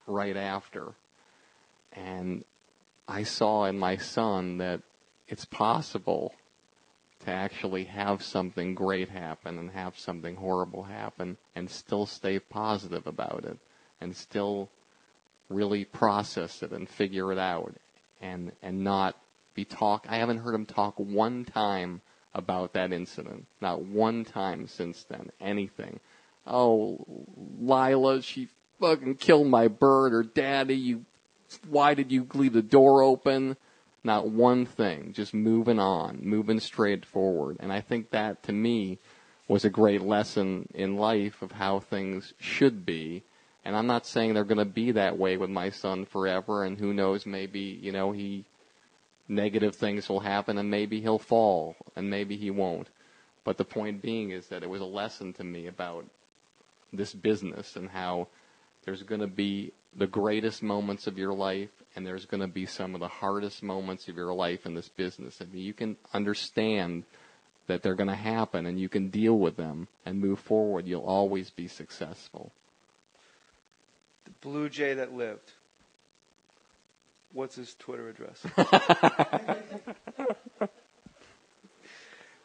right after. And I saw in my son that it's possible to actually have something great happen and have something horrible happen and still stay positive about it and still really process it and figure it out and not be I haven't heard him talk one time about that incident. Not one time since then. Anything. Oh, Lila, she fucking killed my bird. Or Daddy, why did you leave the door open? Not one thing. Just moving on. Moving straight forward. And I think that, to me, was a great lesson in life of how things should be. And I'm not saying they're going to be that way with my son forever. And who knows, maybe, negative things will happen and maybe he'll fall and maybe he won't. But the point being is that it was a lesson to me about this business and how there's going to be the greatest moments of your life and there's going to be some of the hardest moments of your life in this business. I mean, you can understand that they're going to happen and you can deal with them and move forward. You'll always be successful. The Blue Jay that lived. What's his Twitter address?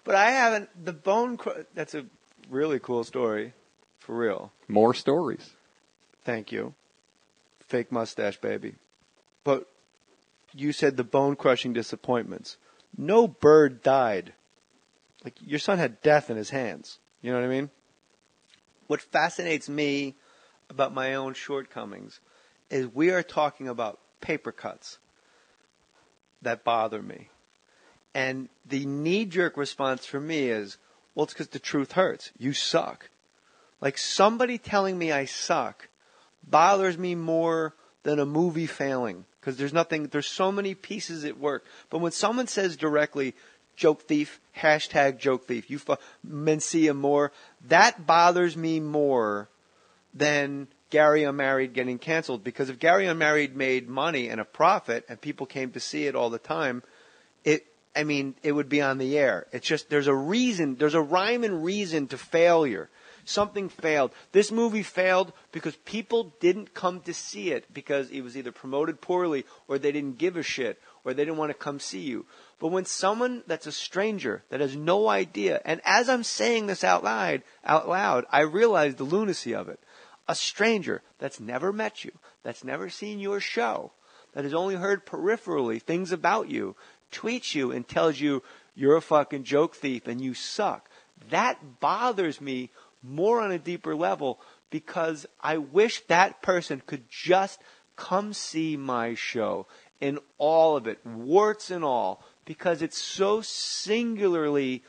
But I haven't, that's a really cool story, for real. Mohr Stories. Thank you. Fake mustache, baby. But you said the bone-crushing disappointments. No bird died. Like, your son had death in his hands. You know what I mean? What fascinates me about my own shortcomings is we are talking about paper cuts that bother me. And the knee-jerk response for me is, well, it's because the truth hurts. You suck. Like, somebody telling me I suck bothers me more than a movie failing. Because there's so many pieces at work. But when someone says directly, joke thief, hashtag joke thief, Mencia Mohr, that bothers me more than Gary Unmarried getting canceled. Because if Gary Unmarried made money and a profit and people came to see it all the time, it would be on the air. It's just, there's a rhyme and reason to failure. Something failed. This movie failed because people didn't come to see it because it was either promoted poorly or they didn't give a shit or they didn't want to come see you. But when someone that's a stranger, that has no idea, and as I'm saying this out loud, I realize the lunacy of it. A stranger that's never met you, that's never seen your show, that has only heard peripherally things about you, tweets you and tells you you're a fucking joke thief and you suck. That bothers me more on a deeper level because I wish that person could just come see my show in all of it, warts and all, because it's so singularly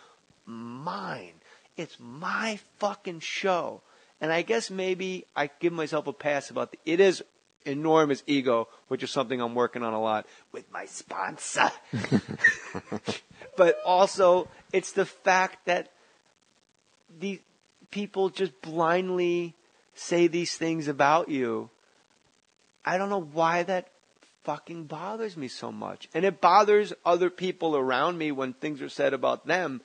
mine. It's my fucking show. And I guess maybe I give myself a pass about it is enormous ego, which is something I'm working on a lot with my sponsor. But also, it's the fact that the people just blindly say these things about you. I don't know why that fucking bothers me so much. And it bothers other people around me when things are said about them.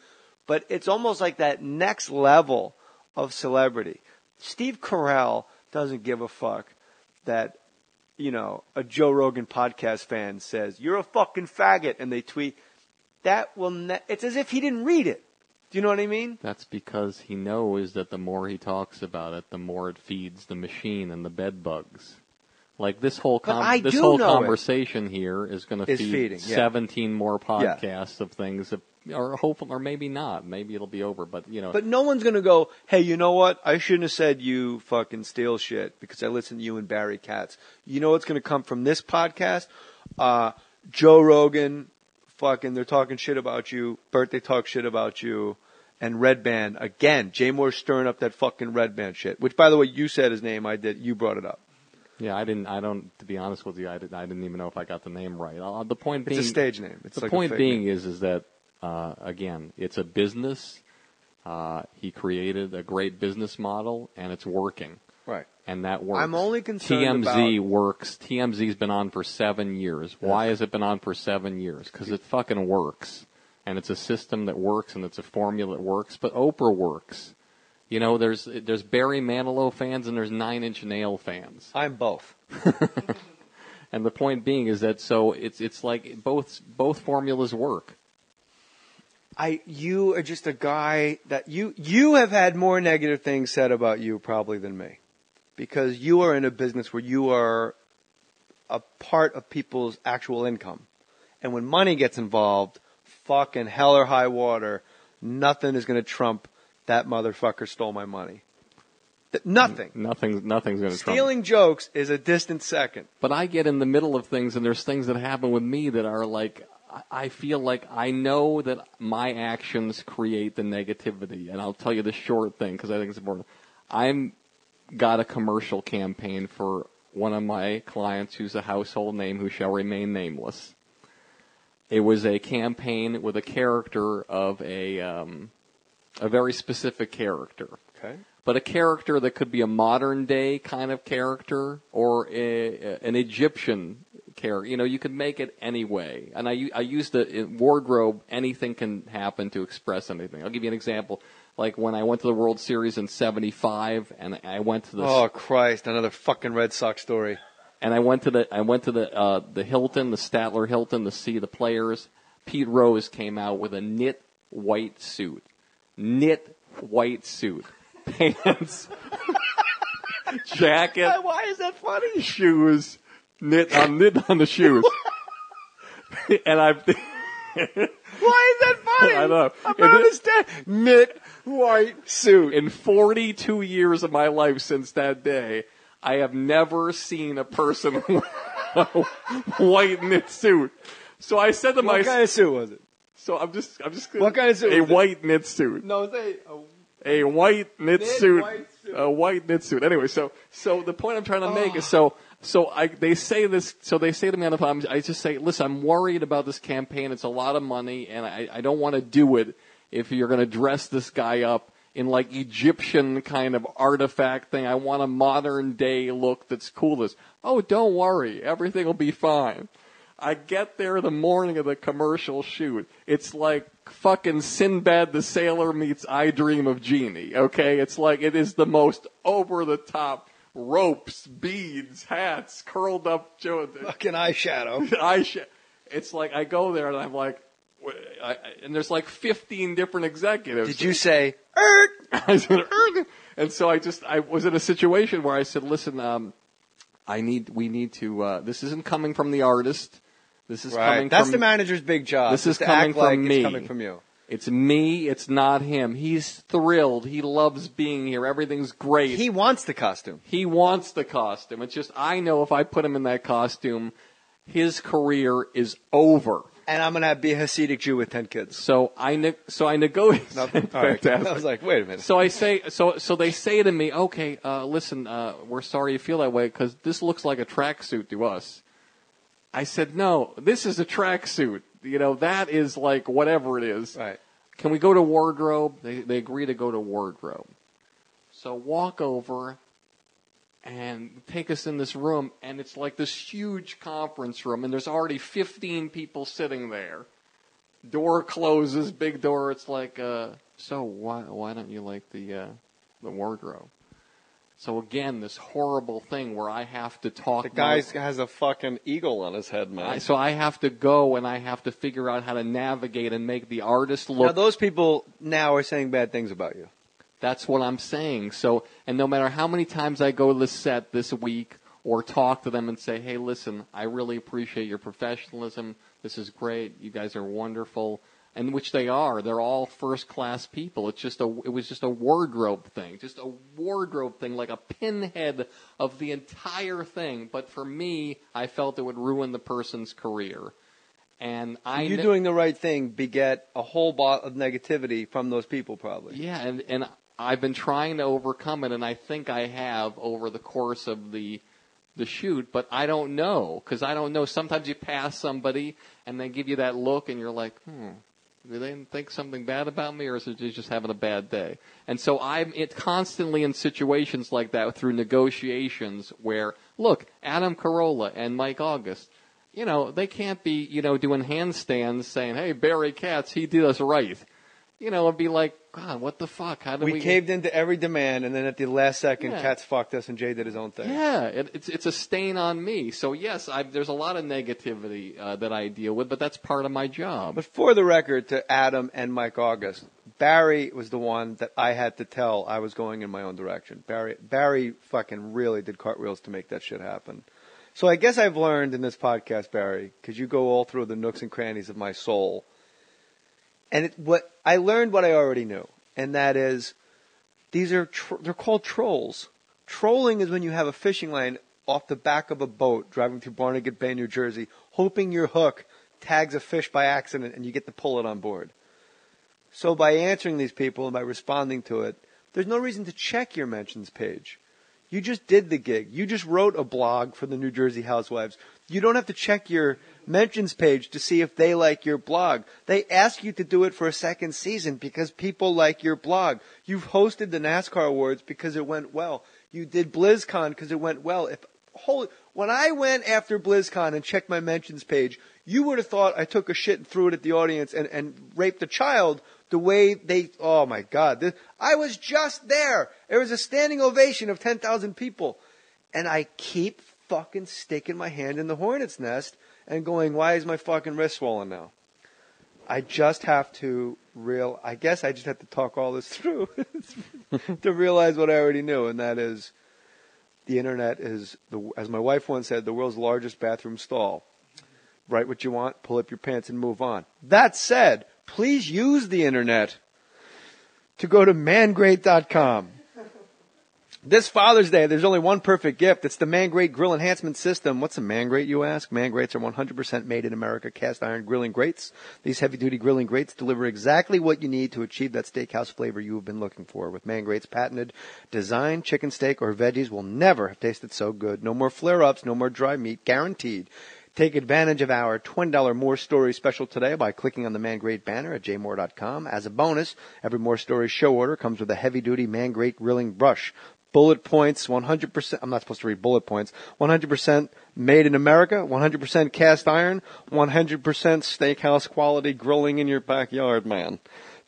But it's almost like that next level of celebrity. Steve Carell doesn't give a fuck that, a Joe Rogan podcast fan says, you're a fucking faggot, and they tweet. It's as if he didn't read it. Do you know what I mean? That's because he knows that the more he talks about it, the more it feeds the machine and the bed bugs. Like this whole conversation here is going to feed 17 more podcasts of things that are hopeful, or maybe not. Maybe it'll be over, but But no one's going to go, hey, you know what? I shouldn't have said you fucking steal shit because I listened to you and Barry Katz. You know what's going to come from this podcast? Joe Rogan, fucking, they're talking shit about you. Birthday talk shit about you. And Red Band, again, Jay Mohr stirring up that fucking Red Band shit. Which, by the way, you said his name. I did. You brought it up. Yeah, to be honest with you, I didn't even know if I got the name right. The point being, it's a stage name. It's the like point a fake being name. is that, again, it's a business. He created a great business model, and it's working. Right. And that works. I'm only concerned TMZ works. TMZ's been on for 7 years. Yeah. Why has it been on for 7 years? Because it fucking works. And it's a system that works, and it's a formula that works. But Oprah works. You know, there's Barry Manilow fans and there's Nine Inch Nail fans. I'm both. And the point being is that so it's like both formulas work. You are just a guy that you have had more negative things said about you probably than me, because you are in a business where you are a part of people's actual income, and when money gets involved, fucking hell or high water, nothing is going to trump that motherfucker stole my money. Nothing. Nothing's going to trump. Stealing jokes is a distant second. But I get in the middle of things, and there's things that happen with me that are like, I feel like I know that my actions create the negativity. And I'll tell you the short thing, because I think it's important. I'm got a commercial campaign for one of my clients who's a household name who shall remain nameless. It was a campaign with a character of a very specific character. Okay. But a character that could be a modern day kind of character or an Egyptian character. You know, you could make it any way. And I use the wardrobe, anything can happen to express anything. I'll give you an example. Like when I went to the World Series in '75 and I went to the... Oh, Christ, another fucking Red Sox story. And I went to the Hilton, the Statler Hilton, to see the players. Pete Rose came out with a knit white suit. Knit white suit. Pants, jacket. Why is that funny? Shoes, knit on the shoes. And I've. Why is that funny? I don't know. I don't understand. Knit white suit. In 42 years of my life since that day, I have never seen a person wear a white knit suit. So I said to myself, what kind of suit was it? So I'm just. What kind of suit? A white knit suit. No, say a white knit suit. A white knit suit. Anyway, so the point I'm trying to make is they say to me on the phone, I just say, listen, I'm worried about this campaign. It's a lot of money, and I don't want to do it if you're going to dress this guy up in like Egyptian kind of artifact thing. I want a modern day look that's coolest. Oh, don't worry. Everything will be fine. I get there the morning of the commercial shoot. It's like fucking Sinbad the Sailor meets I Dream of Jeannie, okay? It's like it is the most over-the-top ropes, beads, hats, curled up. Fucking eyeshadow. It's like I go there and I'm like, and there's like 15 different executives. Did you say, I said, and so I was in a situation where I said, listen, we need to, this isn't coming from the artist. This is coming That's from... the manager's big job. This is coming from me. It's coming from you. It's me. It's not him. He's thrilled. He loves being here. Everything's great. He wants the costume. He wants the costume. It's just I know if I put him in that costume, his career is over. And I'm going to be a Hasidic Jew with 10 kids. So I negotiate. No, fantastic. I was like, wait a minute. So I say, so they say to me, okay, listen, we're sorry you feel that way because this looks like a tracksuit to us. I said, no, this is a tracksuit. You know, that is like whatever it is. Right. Can we go to wardrobe? They agree to go to wardrobe. So walk over and take us in this room, and it's like this huge conference room, and there's already 15 people sitting there. Door closes, big door. It's like, so why don't you like the wardrobe? So again, this horrible thing where I have to talk. The guy has a fucking eagle on his head, man. So I have to go and I have to figure out how to navigate and make the artist look. Now those people now are saying bad things about you. That's what I'm saying. So, and no matter how many times I go to the set this week or talk to them and say, hey, listen, I really appreciate your professionalism. This is great. You guys are wonderful. And which they are. They're all first-class people. It was just a wardrobe thing. Just a wardrobe thing, like a pinhead of the entire thing. But for me, I felt it would ruin the person's career. And you doing the right thing beget a whole lot of negativity from those people, probably. Yeah, and I've been trying to overcome it, and I think I have over the course of the shoot, but I don't know, because I don't know. Sometimes you pass somebody, and they give you that look, and you're like, do they think something bad about me, or is it just having a bad day? And so I'm constantly in situations like that through negotiations where, look, Adam Carolla and Mike August, you know, they can't be, you know, doing handstands saying, hey, Barry Katz, he did us right. it'd be like, God, what the fuck? How did we caved into every demand, and then at the last second, Yeah. Katz fucked us, and Jay did his own thing. Yeah, it's a stain on me. So yes, there's a lot of negativity that I deal with, but that's part of my job. But for the record, to Adam and Mike August, Barry was the one that I had to tell I was going in my own direction. Barry fucking really did cartwheels to make that shit happen. So I guess I've learned in this podcast, Barry, because you go all through the nooks and crannies of my soul. And I learned what I already knew, and that is, they're called trolls. Trolling is when you have a fishing line off the back of a boat driving through Barnegat Bay, New Jersey, hoping your hook tags a fish by accident and you get to pull it on board. So by answering these people and by responding to it, there's no reason to check your mentions page. You just did the gig. You just wrote a blog for the New Jersey Housewives. You don't have to check your mentions page to see if they like your blog. They ask you to do it for a second season because people like your blog. You've hosted the NASCAR Awards because it went well. You did BlizzCon because it went well. When I went after BlizzCon and checked my mentions page, you would have thought I took a shit and threw it at the audience and raped a child. The way oh my God, I was just there. There was a standing ovation of 10,000 people. And I keep fucking sticking my hand in the hornet's nest and going, why is my fucking wrist swollen now? I just have to I guess I just have to talk all this through to realize what I already knew. And that is, the internet is, as my wife once said, the world's largest bathroom stall. Write what you want, pull up your pants and move on. That said, please use the internet to go to mangreat.com. This Father's Day, there's only one perfect gift. It's the ManGreat Grill Enhancement System. What's a ManGreat, you ask? ManGreats are 100% made in America cast iron grilling grates. These heavy-duty grilling grates deliver exactly what you need to achieve that steakhouse flavor you have been looking for. With ManGreat's patented design, chicken, steak, or veggies will never have tasted so good. No more flare-ups, no more dry meat, guaranteed. Take advantage of our $20 Mohr Stories special today by clicking on the ManGreat banner at jmohr.com. As a bonus, every Mohr Stories show order comes with a heavy-duty ManGreat grilling brush. Bullet points, 100%, I'm not supposed to read bullet points, 100% made in America, 100% cast iron, 100% steakhouse quality grilling in your backyard, man.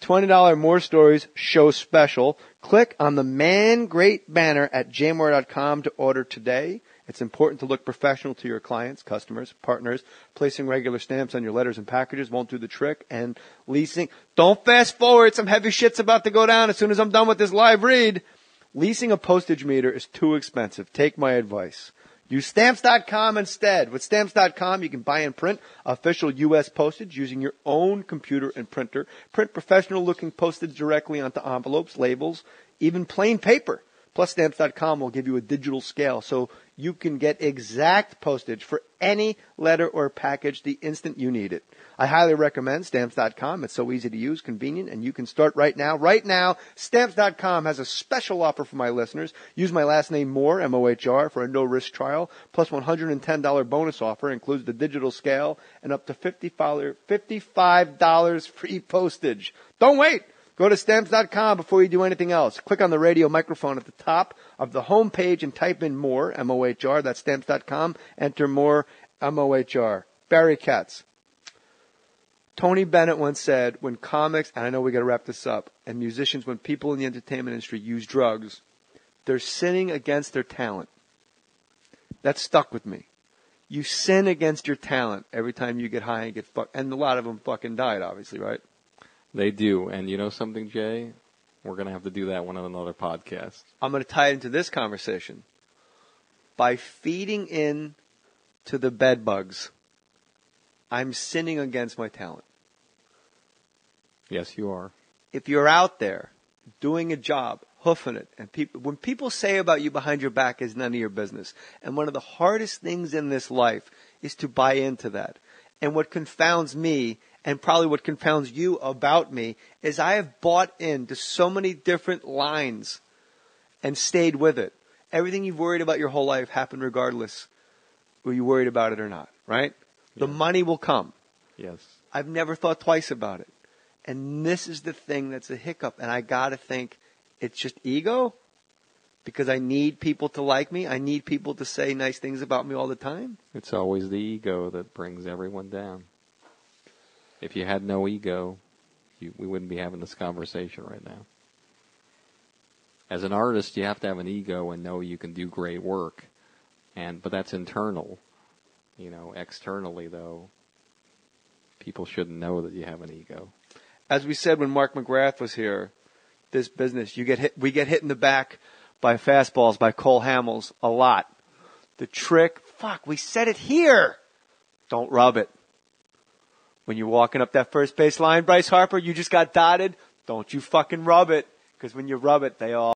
$20 Mohr Stories show special. Click on the ManGreat banner at jmohr.com to order today. It's important to look professional to your clients, customers, partners. Placing regular stamps on your letters and packages won't do the trick. And leasing, don't fast forward. Some heavy shit's about to go down as soon as I'm done with this live read. Leasing a postage meter is too expensive. Take my advice. Use Stamps.com instead. With Stamps.com, you can buy and print official U.S. postage using your own computer and printer. Print professional-looking postage directly onto envelopes, labels, even plain paper. Plus, Stamps.com will give you a digital scale so you can get exact postage for any letter or package the instant you need it. I highly recommend Stamps.com. It's so easy to use, convenient, and you can start right now. Right now, Stamps.com has a special offer for my listeners. Use my last name, Mohr, M-O-H-R, for a no-risk trial, plus $110 bonus offer. Includes the digital scale and up to $55 free postage. Don't wait. Go to Stamps.com before you do anything else. Click on the radio microphone at the top of the home page and type in Mohr, M-O-H-R. That's Stamps.com. Enter Mohr, M-O-H-R. Barry Katz. Tony Bennett once said, when comics, and I know we got to wrap this up, and musicians, when people in the entertainment industry use drugs, they're sinning against their talent. That stuck with me. You sin against your talent every time you get high and get fucked. And a lot of them fucking died, obviously, right? They do. And you know something, Jay? We're going to have to do that one on another podcast. I'm going to tie it into this conversation. By feeding in to the bed bugs, I'm sinning against my talent. Yes, you are. If you're out there doing a job, hoofing it, and when people say about you behind your back is none of your business. And one of the hardest things in this life is to buy into that. And what confounds me, and probably what confounds you about me, is I have bought into so many different lines and stayed with it. Everything you've worried about your whole life happened regardless whether you worried about it or not, right? The money will come. Yes. I've never thought twice about it. And this is the thing that's a hiccup. And I got to think it's just ego because I need people to like me. I need people to say nice things about me all the time. It's always the ego that brings everyone down. If you had no ego, we wouldn't be having this conversation right now. As an artist, you have to have an ego and know you can do great work, but that's internal. Externally though, people shouldn't know that you have an ego. As we said when Mark McGrath was here, this business, we get hit in the back by fastballs, by Cole Hamels a lot. The trick, we said it here. Don't rub it. When you're walking up that first base line, Bryce Harper, you just got dotted. Don't you fucking rub it. Because when you rub it, they all